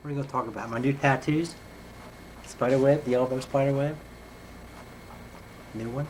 What are we going to talk about? My new tattoos? Spider web, the elbow spider web. New one.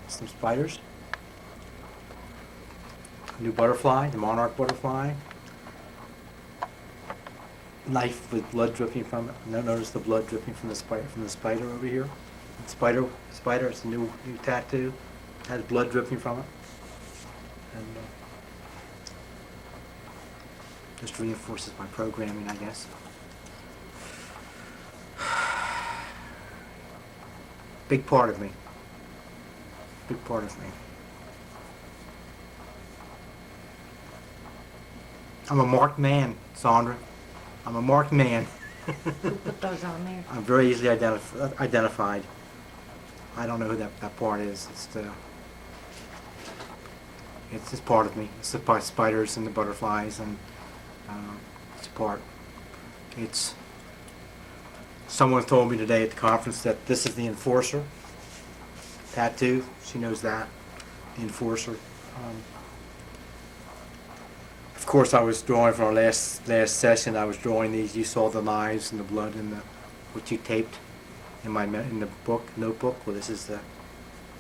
Some spiders. New butterfly, the monarch butterfly. Knife with blood dripping from it. Notice the blood dripping from the spider over here. Spider, it's a new tattoo. Has blood dripping from it. And just reinforces my programming, I guess. Big part of me. Big part of me. I'm a marked man, Sondra. I'm a marked man. Who put those on there? I'm very easily identified. I don't know who that part is. It's just part of me. It's the spiders and the butterflies, and it's a part. It's. Someone told me today at the conference that this is the enforcer tattoo. She knows that, the enforcer. Of course, I was drawing for our last session. I was drawing these. You saw the knives and the blood and what you taped in the notebook. Well, this is the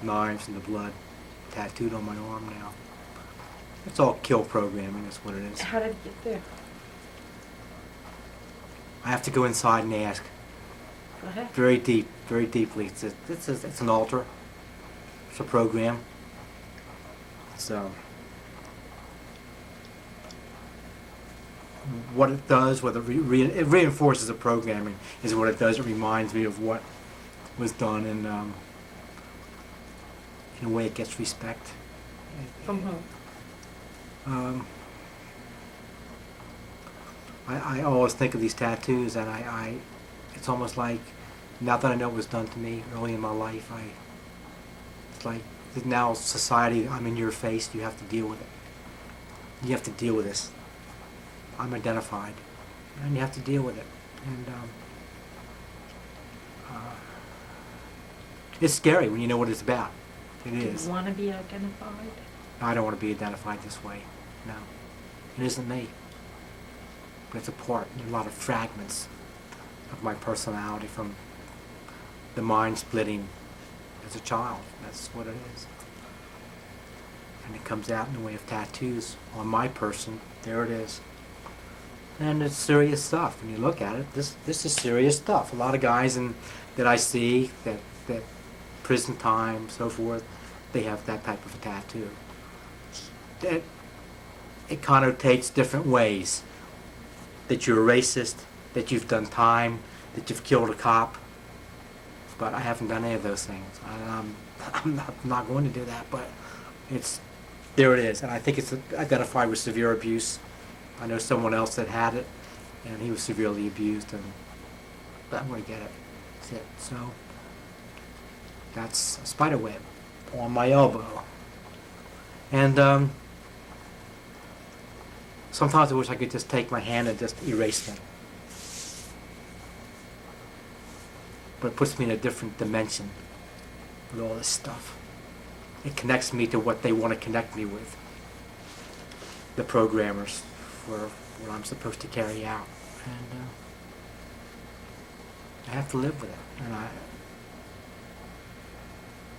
knives and the blood tattooed on my arm now. It's all kill programming. That's what it is. How did it get there? I have to go inside and ask. Go ahead. Very deeply. It's an altar. It's a program. So. What it does, it reinforces the programming, is what it does. It reminds me of what was done, and in a way it gets respect. From whom? I always think of these tattoos, and it's almost like, now that I know it was done to me early in my life, it's like now society, I'm in your face, you have to deal with it. You have to deal with this. I'm identified, and you have to deal with it. And it's scary when you know what it's about. It is. Do you want to be identified? I don't want to be identified this way. No, it isn't me. But it's a part, a lot of fragments of my personality from the mind splitting as a child. That's what it is. And it comes out in the way of tattoos on my person. There it is. And it's serious stuff. When you look at it, this is serious stuff. A lot of guys that I see, that prison time, so forth, they have that type of a tattoo. It connotates different ways. That you're a racist, that you've done time, that you've killed a cop. But I haven't done any of those things. I'm not going to do that, but there it is. And I think it's identified with severe abuse. I know someone else that had it, and he was severely abused, but I'm going to get it. That's it. So, that's a spider web on my elbow. And sometimes I wish I could just take my hand and just erase them. But it puts me in a different dimension with all this stuff. It connects me to what they want to connect me with. The programmers. For what I'm supposed to carry out, and I have to live with it. And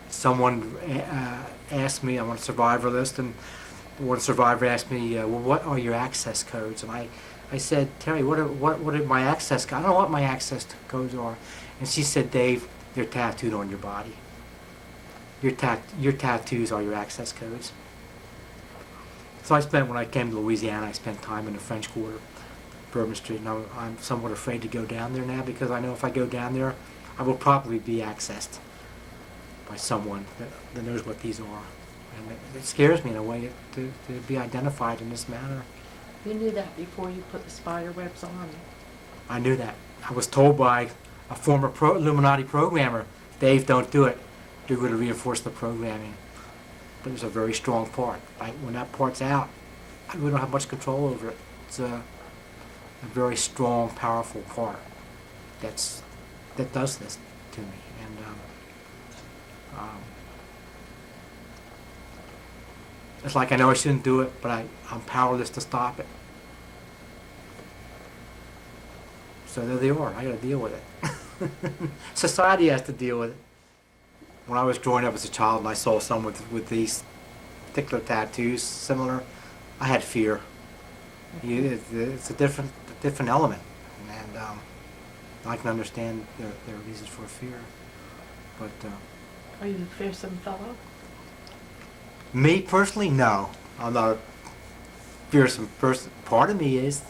someone asked me, I'm on a survivor list, and one survivor asked me, well, what are your access codes? And I said, Terry, what are my access codes? I don't know what my access codes are. And she said, Dave, they're tattooed on your body. Your tattoos are your access codes. So when I came to Louisiana, I spent time in the French Quarter, Bourbon Street, and I'm somewhat afraid to go down there now, because I know if I go down there, I will probably be accessed by someone that knows what these are. And it scares me in a way to be identified in this manner. You knew that before you put the spider webs on. I knew that. I was told by a former Illuminati programmer, Dave, don't do it. You're going to reinforce the programming. But there's a very strong part. When that part's out, we don't have much control over it. It's a very strong, powerful part that does this to me. And it's like I know I shouldn't do it, but I'm powerless to stop it. So there they are. I got to deal with it. Society has to deal with it. When I was growing up as a child and I saw someone with these particular tattoos similar, I had fear. It's a different element, and I can understand their reasons for fear. But Are you a fearsome fellow? me personally, no, I'm not a fearsome person. Part of me is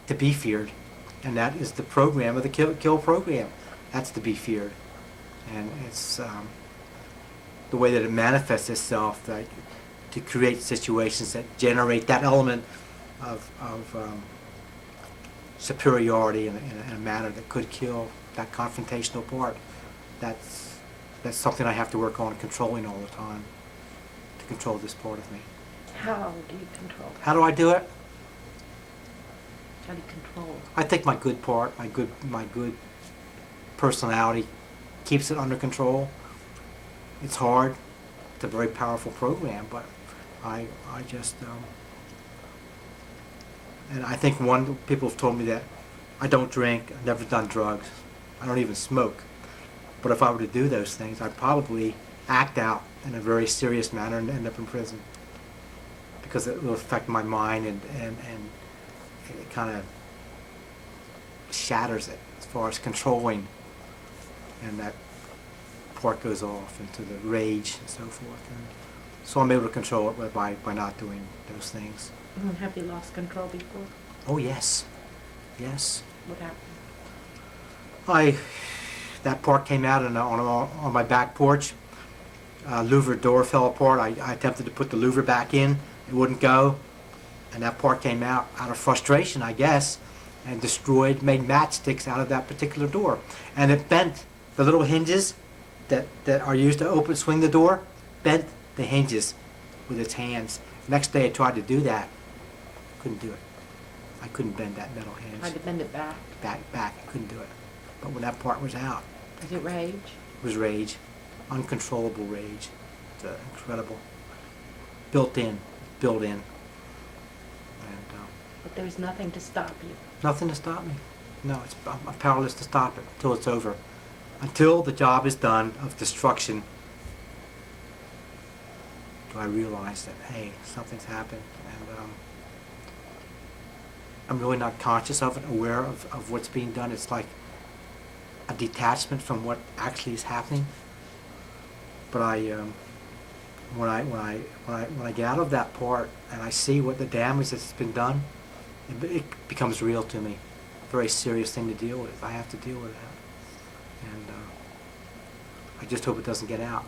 to be feared, and that is the program of the kill program. That's to be feared, and it's the way that it manifests itself, like, to create situations that generate that element of superiority in a manner that could kill, that confrontational part. That's something I have to work on controlling all the time, to control this part of me. How do you control it? How do I do it? How do you control it? I think my good part, my good personality keeps it under control. It's hard. It's a very powerful program, but I just and I think people have told me that I don't drink, I've never done drugs, I don't even smoke. But if I were to do those things, I'd probably act out in a very serious manner and end up in prison, because it will affect my mind and it kind of shatters it as far as controlling, and that part goes off into the rage and so forth. And so I'm able to control it by not doing those things. Have you lost control before? Oh yes, yes. What happened? That part came out on my back porch. Louver door fell apart. I attempted to put the louver back in. It wouldn't go, and that part came out of frustration, I guess, and made matchsticks out of that particular door, and it bent the little hinges that are used to swing the door, bent the hinges with its hands. Next day I tried to do that. Couldn't do it. I couldn't bend that metal hinge. Tried to bend it back. Back. I couldn't do it. But when that part was out, Is it rage? it was rage. Uncontrollable rage. It's incredible. Built in. And But there's nothing to stop you. nothing to stop me. No, I'm powerless to stop it until it's over. Until the job is done of destruction, do I realize that, hey, something's happened, and I'm really not conscious of it, aware of what's being done. It's like a detachment from what actually is happening. But when I get out of that part and I see what the damage that's been done, it becomes real to me. A very serious thing to deal with. I have to deal with that, and I just hope it doesn't get out,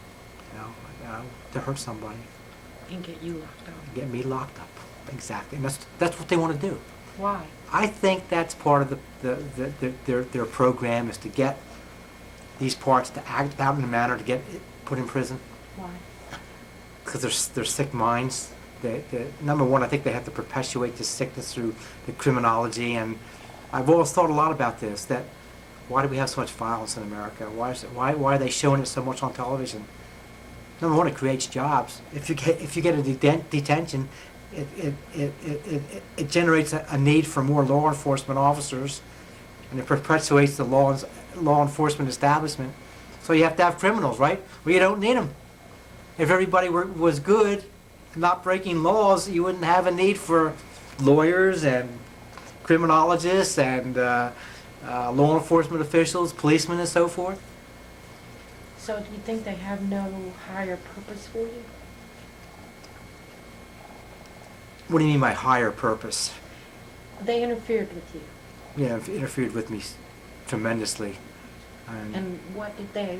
to hurt somebody. And get you locked up. Get me locked up. Exactly, and that's what they want to do. Why? I think that's part of their program, is to get these parts to act out in a manner to get put in prison. Why? Because they're sick minds. Number one, I think they have to perpetuate this sickness through the criminology, and I've always thought a lot about this. That why do we have so much violence in America? Why are they showing it so much on television? Number one, it creates jobs. If you get a detention, it generates a need for more law enforcement officers, and it perpetuates the law enforcement establishment. So you have to have criminals, right? Well, you don't need them. If everybody was good, not breaking laws, you wouldn't have a need for lawyers and criminologists and law enforcement officials, policemen, and so forth. So do you think they have no higher purpose for you? What do you mean by higher purpose? They interfered with you. Yeah, it interfered with me tremendously. And what did they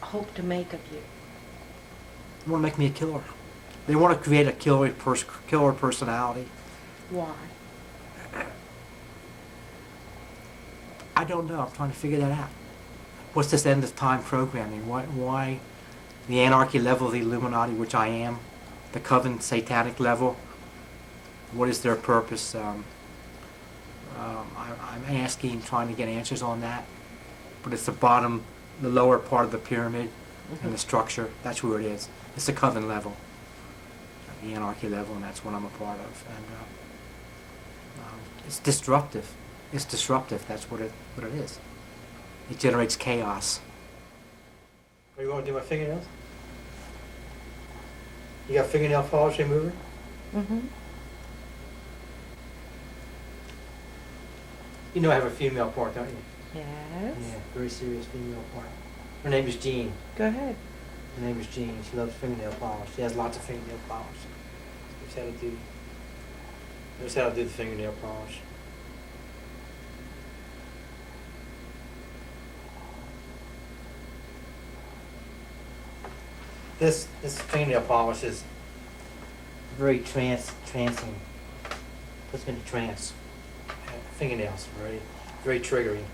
hope to make of you? They want to make me a killer. They want to create a killer personality. Why? I don't know. I'm trying to figure that out. What's this end of time programming? Why the anarchy level of the Illuminati, which I am, the coven satanic level? What is their purpose? I'm asking, trying to get answers on that. But it's the lower part of the pyramid and the structure. That's where it is. It's the coven level, the anarchy level, and that's what I'm a part of. And it's disruptive. It's disruptive. That's what it is. It generates chaos. Are you going to do my fingernails? You got fingernail polish remover? Mm-hmm. You know I have a female part, don't you? Yes. Yeah, very serious female part. Her name is Jean. Go ahead. Her name is Jean. She loves fingernail polish. She has lots of fingernail polish. Knows how to do the fingernail polish. This fingernail polish is very trancing. Puts me into trance. Fingernails, very triggering.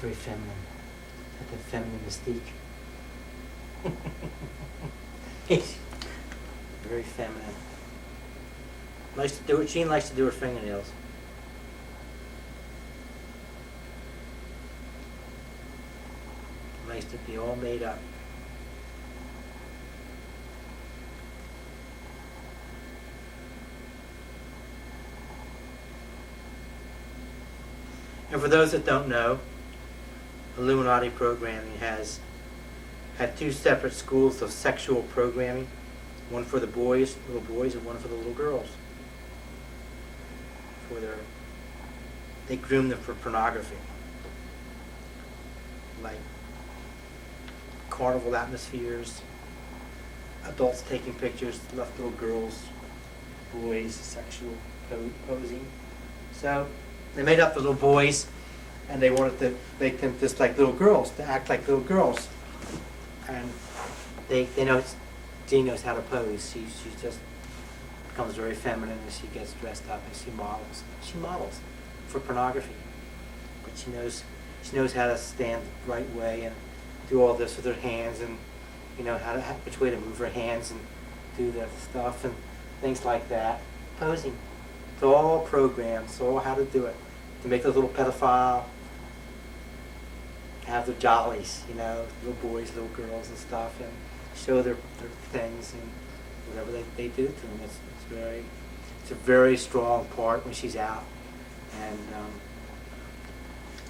Very feminine. Got that feminine mystique. Very feminine. Likes to do it. Jean likes to do her fingernails. Likes to be all made up. And for those that don't know, Illuminati programming has had two separate schools of sexual programming, one for the boys, little boys, and one for the little girls. They groom them for pornography, like carnival atmospheres, adults taking pictures, left little girls, boys, sexual posing. So they made up the little boys, and they wanted to make them just like little girls, to act like little girls. And they know, Jean knows how to pose. She just becomes very feminine as she gets dressed up and she models. She models for pornography, but she knows how to stand the right way and do all this with her hands, and which way to move her hands and do the stuff and things like that. Posing. It's all programmed. It's all how to do it. To make a little pedophile, have their jollies, little boys, little girls and stuff, and show their things and whatever they do to them. It's a very strong part when she's out, and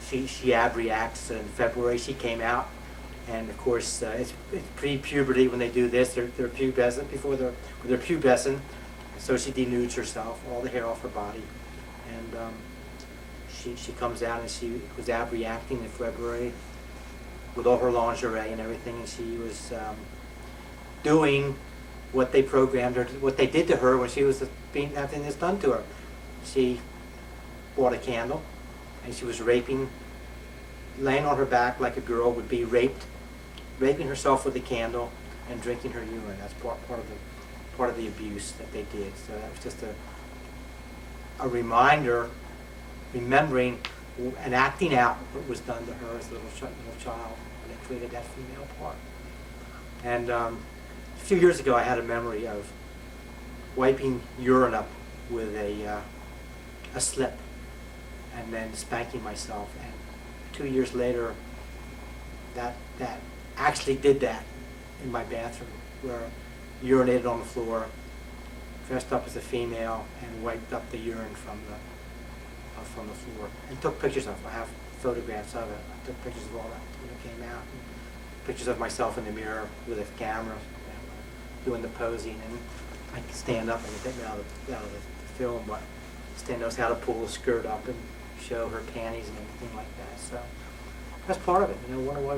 she ab-reacts. In February she came out, and of course it's pre-puberty when they do this. They're pubescent they're pubescent, so she denudes herself, all the hair off her body, and she comes out and she was ab-reacting in February with all her lingerie and everything, and she was doing what they programmed her, what they did to her when she was having this done to her. She bought a candle, and she was laying on her back like a girl would be raping herself with a candle and drinking her urine. That's part of the abuse that they did. So that was just a reminder, remembering and acting out what was done to her as a little child when they created that female part. And a few years ago I had a memory of wiping urine up with a slip and then spanking myself, and 2 years later that actually did that in my bathroom, where I urinated on the floor, dressed up as a female, and wiped up the urine from the floor, and took pictures of it. I have photographs of it. I took pictures of all that when it came out. And pictures of myself in the mirror with a camera, doing the posing, and I can stand up and take me out of the film, but Stan knows how to pull the skirt up and show her panties and everything like that. So that's part of it. Wonder why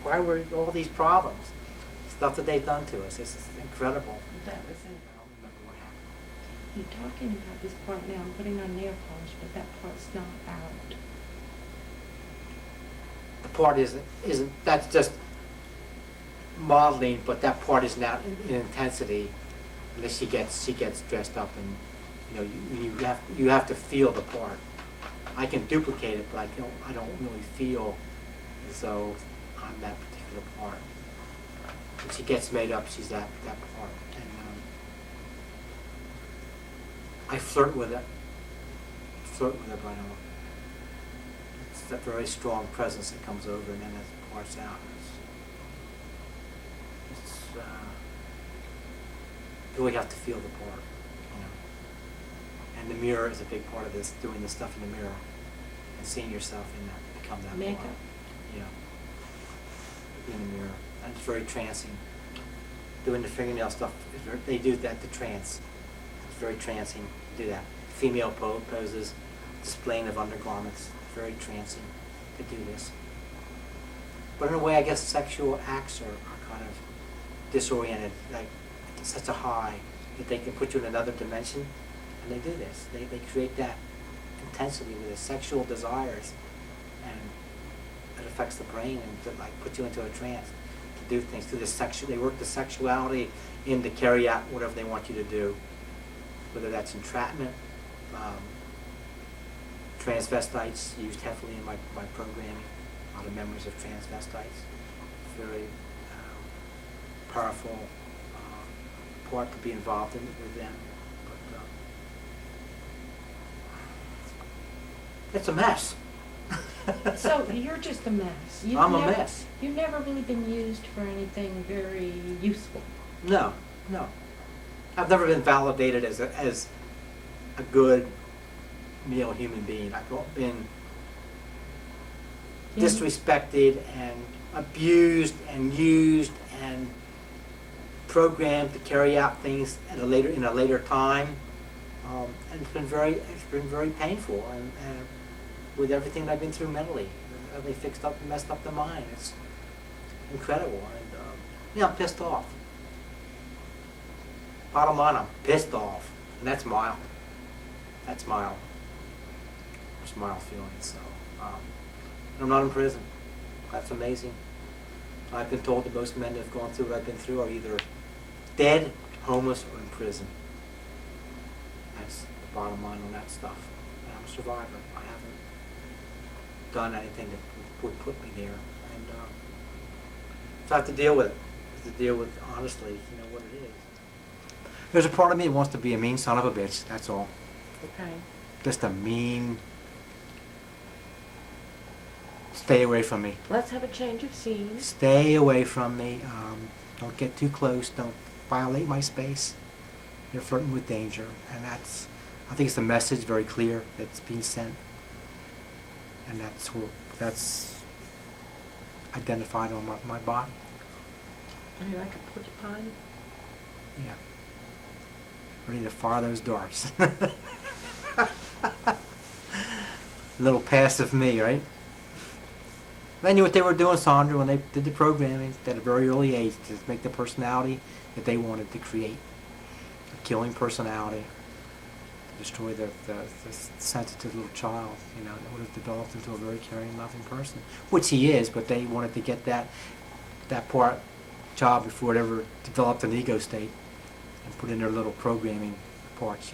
why were all these problems, stuff that they've done to us. It's incredible. That was it. I don't remember what happened. You're talking about this part now. I'm putting on nail polish, but that part's not out. The part isn't that's just modeling, but that part is not in intensity unless she gets dressed up, and you have to feel the part. I can duplicate it, but I don't really feel as though I'm that particular part. when she gets made up, she's that part. And I flirt with it. But it's that very strong presence that comes over and then it parts out. You really have to feel the part, you know. And the mirror is a big part of this, doing this stuff in the mirror and seeing yourself in that, become that Makeup. part. Yeah. In the mirror. And it's very trancing. Doing the fingernail stuff, they do that, the trance. It's very trancing to do that. Female poses, displaying of undergarments, very trancing to do this. But in a way, I guess sexual acts are kind of disoriented, like such a high that they can put you in another dimension, and they do this. They create that intensity with the sexual desires, and it affects the brain and to like put you into a trance to do things through the sexual. They work the sexuality in to carry out whatever they want you to do, whether that's entrapment. Transvestites used heavily in my programming. A lot of memories of transvestites. Very powerful part to be involved in with them. But it's a mess. So you're just a mess. I'm a mess. You've never really been used for anything very useful. No. I've never been validated as a good male human being. I've been disrespected and abused and used and programmed to carry out things in a later time, and it's been very painful. And with everything that I've been through mentally, they messed up the mind. It's incredible, and I'm pissed off. Bottom line, I'm pissed off, and that's mild. That's mild. It's mild feelings. So, and I'm not in prison. That's amazing. I've been told that most men that have gone through what I've been through are either dead, homeless, or in prison. That's the bottom line on that stuff. And I'm a survivor. I haven't done anything that would put me there, and so I have to deal with it. I have to deal with honestly, what it is. There's a part of me that wants to be a mean son of a bitch. That's all. Okay. Just a mean. Stay away from me. Let's have a change of scene. Stay away from me. Don't get too close. Don't violate my space. You're flirting with danger, and I think it's a message very clear that's being sent, and that's identified on my body. Are you like a porcupine? Yeah. Ready to fire those darts. Little passive me, right? They knew what they were doing, Sondra, when they did the programming at a very early age to make the personality that they wanted to create. A killing personality to destroy the sensitive little child, that would have developed into a very caring, loving person. Which he is, but they wanted to get that part job before it ever developed an ego state and put in their little programming parts,